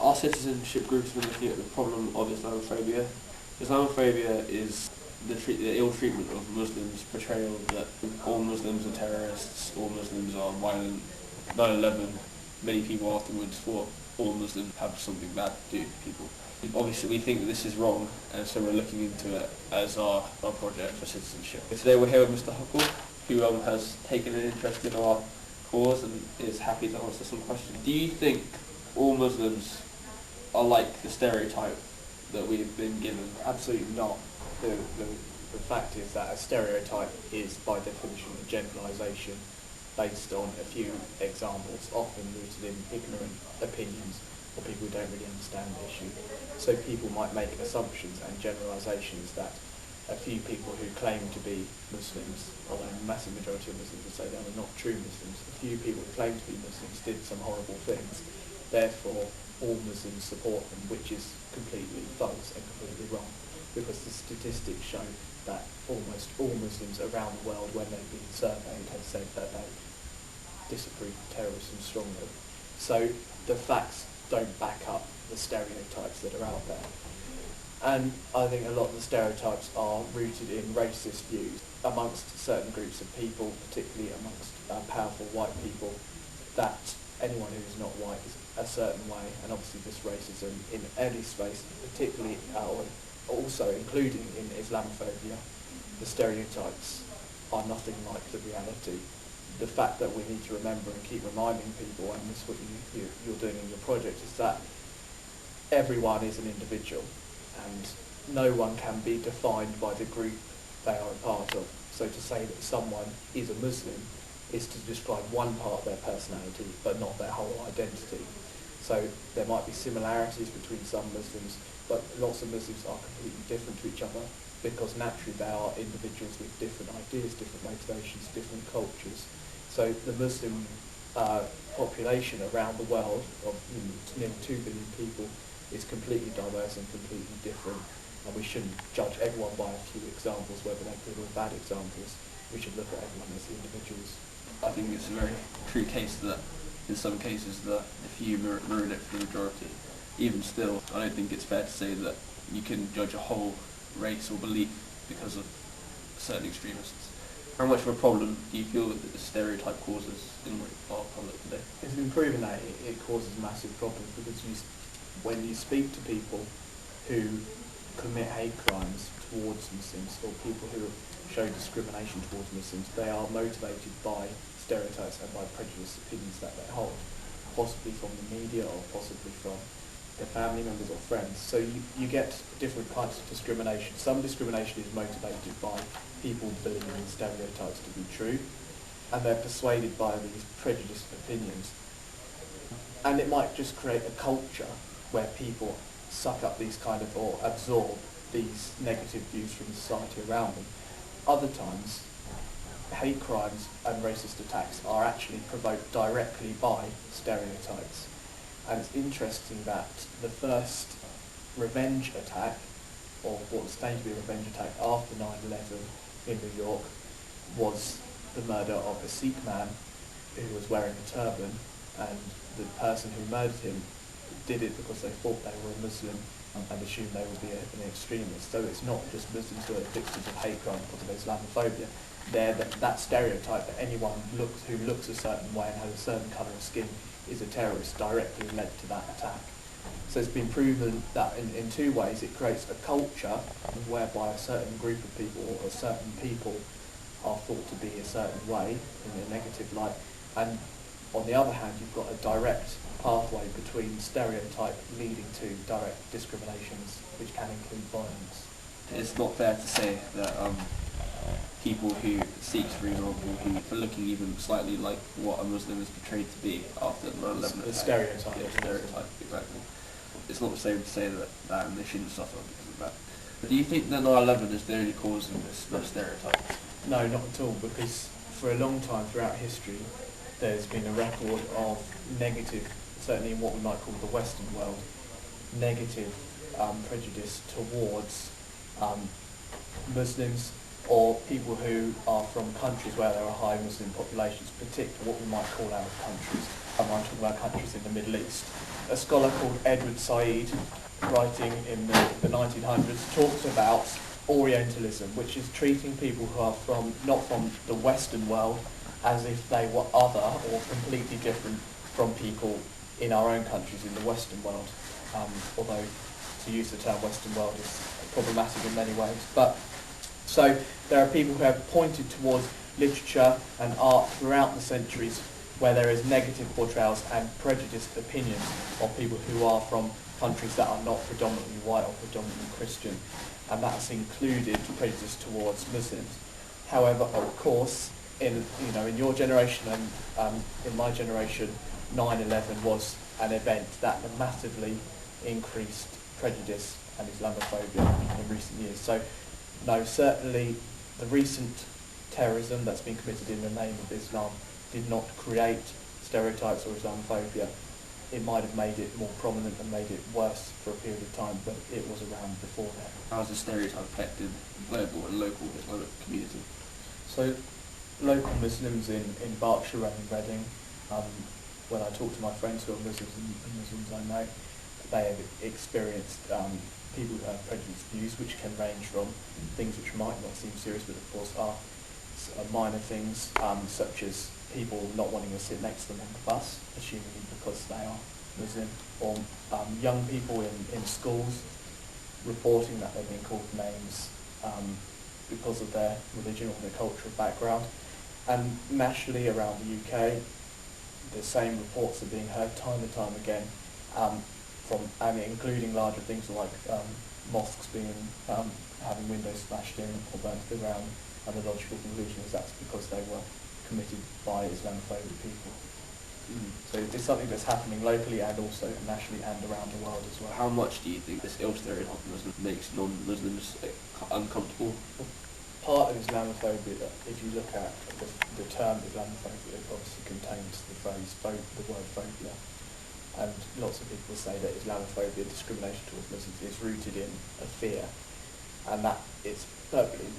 Our citizenship group has been looking at the problem of Islamophobia. Islamophobia is the ill treatment of Muslims, portrayal that all Muslims are terrorists, all Muslims are violent. 9/11, many people afterwards thought all Muslims have something bad to do to people. Obviously we think that this is wrong, and so we're looking into it as our project for citizenship. Today we're here with Mr. Huckle, who has taken an interest in our cause and is happy to answer some questions. Do you think all Muslims are like the stereotype that we've been given? Absolutely not. The fact is that a stereotype is by definition a generalisation based on a few examples, often rooted in ignorant opinions or people who don't really understand the issue. So people might make assumptions and generalisations that a few people who claim to be Muslims, although the massive majority of Muslims would say they are not true Muslims, a few people who claim to be Muslims did some horrible things, therefore all Muslims support them, which is completely false and completely wrong, because the statistics show that almost all Muslims around the world, when they've been surveyed, have said that they disapprove of terrorism strongly. So the facts don't back up the stereotypes that are out there. And I think a lot of the stereotypes are rooted in racist views amongst certain groups of people, particularly amongst powerful white people, that anyone who is not white is a certain way, and obviously this racism in any space, particularly also including in Islamophobia, the stereotypes are nothing like the reality. The fact that we need to remember and keep reminding people, and this is what you're doing in your project, is that everyone is an individual and no one can be defined by the group they are a part of. So to say that someone is a Muslim is to describe one part of their personality but not their whole identity. So there might be similarities between some Muslims, but lots of Muslims are completely different to each other, because naturally they are individuals with different ideas, different motivations, different cultures. So the Muslim population around the world of nearly 2 billion people is completely diverse and completely different, and we shouldn't judge everyone by a few examples, whether they're good or bad examples. We should look at everyone as individuals. I think it's a very true case that in some cases that if you ruin it for the majority, even still, I don't think it's fair to say that you can judge a whole race or belief because of certain extremists. How much of a problem do you feel that the stereotype causes in our conduct today? It's been proven that it causes massive problems, because when you speak to people who commit hate crimes towards Muslims, or people who show discrimination towards Muslims, they are motivated by stereotypes and by prejudiced opinions that they hold, possibly from the media or possibly from their family members or friends. So you get different kinds of discrimination. Some discrimination is motivated by people believing stereotypes to be true, and they're persuaded by these prejudiced opinions. And it might just create a culture where people suck up these kind of, or absorb these negative views from society around them. Other times, hate crimes and racist attacks are actually provoked directly by stereotypes. And it's interesting that the first revenge attack, or what was claimed to be a revenge attack after 9/11 in New York, was the murder of a Sikh man who was wearing a turban, and the person who murdered him did it because they thought they were a Muslim and assumed they would be an extremist. So it's not just Muslims who are victims of hate crime because of Islamophobia. That stereotype that anyone who looks a certain way and has a certain colour of skin is a terrorist directly led to that attack. So it's been proven that in two ways: it creates a culture whereby a certain group of people or certain people are thought to be a certain way in a negative light, and on the other hand you've got a direct pathway between stereotype leading to direct discriminations, which can include violence. It's not fair to say that people who, Sikhs for example, who are looking even slightly like what a Muslim is portrayed to be after 9/11. The stereotype. Yeah, stereotype, exactly. It's not the same to say that and they shouldn't suffer because of that. But do you think that 9/11 is the only cause of this stereotype? No, not at all, because for a long time throughout history there's been a record of negative, certainly in what we might call the Western world, negative prejudice towards Muslims or people who are from countries where there are high Muslim populations, particularly what we might call Arab countries. I'm talking about countries in the Middle East. a scholar called Edward Said, writing in the 1900s, talks about Orientalism, which is treating people who are not from the Western world as if they were other or completely different from people in our own countries in the Western world, although to use the term Western world is problematic in many ways. But so there are people who have pointed towards literature and art throughout the centuries where there is negative portrayals and prejudiced opinions of people who are from countries that are not predominantly white or predominantly Christian, and that's included prejudice towards Muslims. However, of course, in your generation and in my generation, 9/11 was an event that massively increased prejudice and Islamophobia in recent years. So, no, certainly the recent terrorism that's been committed in the name of Islam did not create stereotypes or Islamophobia. It might have made it more prominent and made it worse for a period of time, but it was around before that. How has the stereotype affected global and local Islamic community? So, local Muslims in Berkshire and in Reading, when I talk to my friends who are Muslims and Muslims I know, they have experienced people who have prejudiced views, which can range from things which might not seem serious, but of course are minor things, such as people not wanting to sit next to them on the bus, assuming because they are Muslim, or young people in schools reporting that they've been called names because of their religion or their cultural background. And nationally around the UK, the same reports are being heard time and time again, including larger things like mosques being having windows smashed in or burnt to the ground, and the logical conclusion is that's because they were committed by Islamophobic people. So it's something that's happening locally and also nationally and around the world as well. How much do you think this ill stereotype makes non-Muslims uncomfortable? Part of Islamophobia, if you look at the term Islamophobia, it obviously contains the phrase, the word phobia. And lots of people say that Islamophobia, discrimination towards Muslims, is rooted in a fear, and that it's perfectly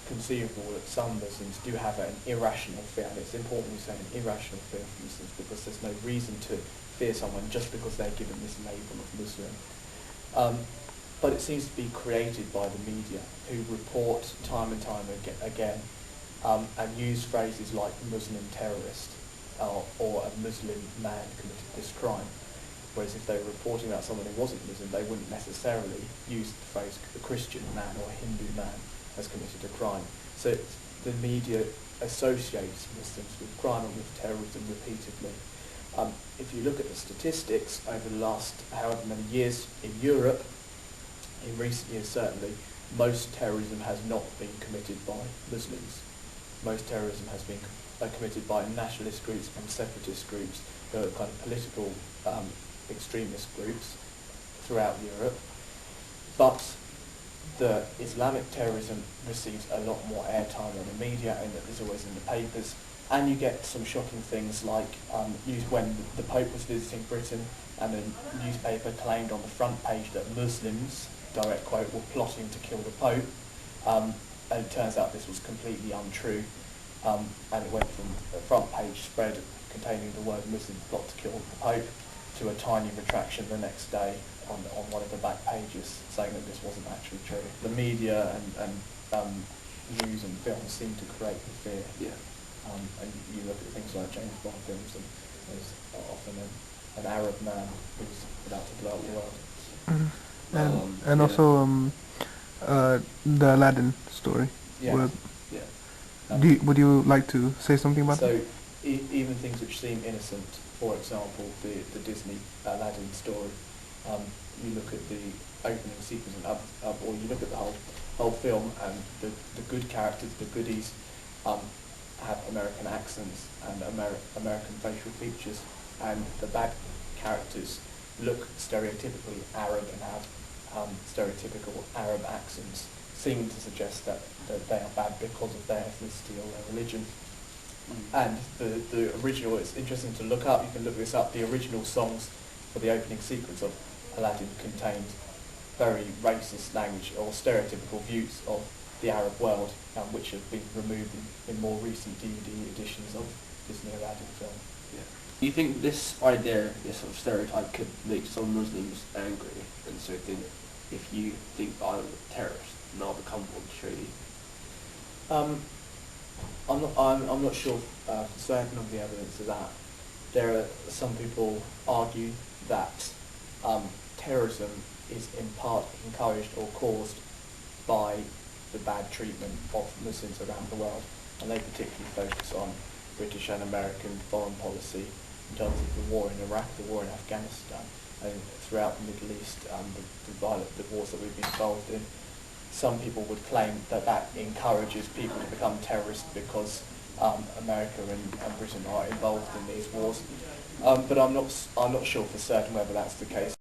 conceivable that some Muslims do have an irrational fear, and it's important we say an irrational fear of Muslims, because there's no reason to fear someone just because they're given this label of Muslim. But it seems to be created by the media, who report time and time again and use phrases like Muslim terrorist or a Muslim man committed this crime. Whereas if they were reporting about someone who wasn't Muslim, they wouldn't necessarily use the phrase a Christian man or a Hindu man has committed a crime. So the media associates Muslims with crime and with terrorism repeatedly. If you look at the statistics over the last however many years in Europe, in recent years certainly, most terrorism has not been committed by Muslims. Most terrorism has been committed by nationalist groups and separatist groups, who are kind of political extremist groups throughout Europe. But the Islamic terrorism receives a lot more airtime in the media, and that is always in the papers. And you get some shocking things like when the Pope was visiting Britain, and a newspaper claimed on the front page that Muslims, direct quote, were plotting to kill the Pope, and it turns out this was completely untrue, and it went from a front page spread containing the word Muslim plot to kill the Pope to a tiny retraction the next day on one of the back pages saying that this wasn't actually true. The media and news and films seem to create the fear. Yeah. And you look at things like James Bond films, and there's often an Arab man who's about to blow up the world. And also the Aladdin story. Yeah. Would you like to say something about that? So even things which seem innocent, for example, the Disney Aladdin story, you look at the opening sequence or you look at the whole film, and the good characters, the goodies, have American accents and American facial features, and the bad characters look stereotypically Arab and have stereotypical Arab accents, seeming to suggest that they are bad because of their ethnicity or their religion. And the original, it's interesting to look up, you can look this up, the original songs for the opening sequence of Aladdin contained very racist language or stereotypical views of the Arab world, which have been removed in more recent DVD editions of Disney Aladdin film. Yeah. You think this idea, this sort of stereotype, could make some Muslims angry, and so think, if you think I'm a terrorist, and I'll become one to show you? I'm not sure for certain of the evidence of that. There are some people argue that terrorism is in part encouraged or caused by the bad treatment of Muslims around the world, and they particularly focus on British and American foreign policy in terms of the war in Iraq, the war in Afghanistan, and throughout the Middle East, the wars that we've been involved in. Some people would claim that that encourages people to become terrorists because America and Britain are involved in these wars, but I'm not sure for certain whether that's the case.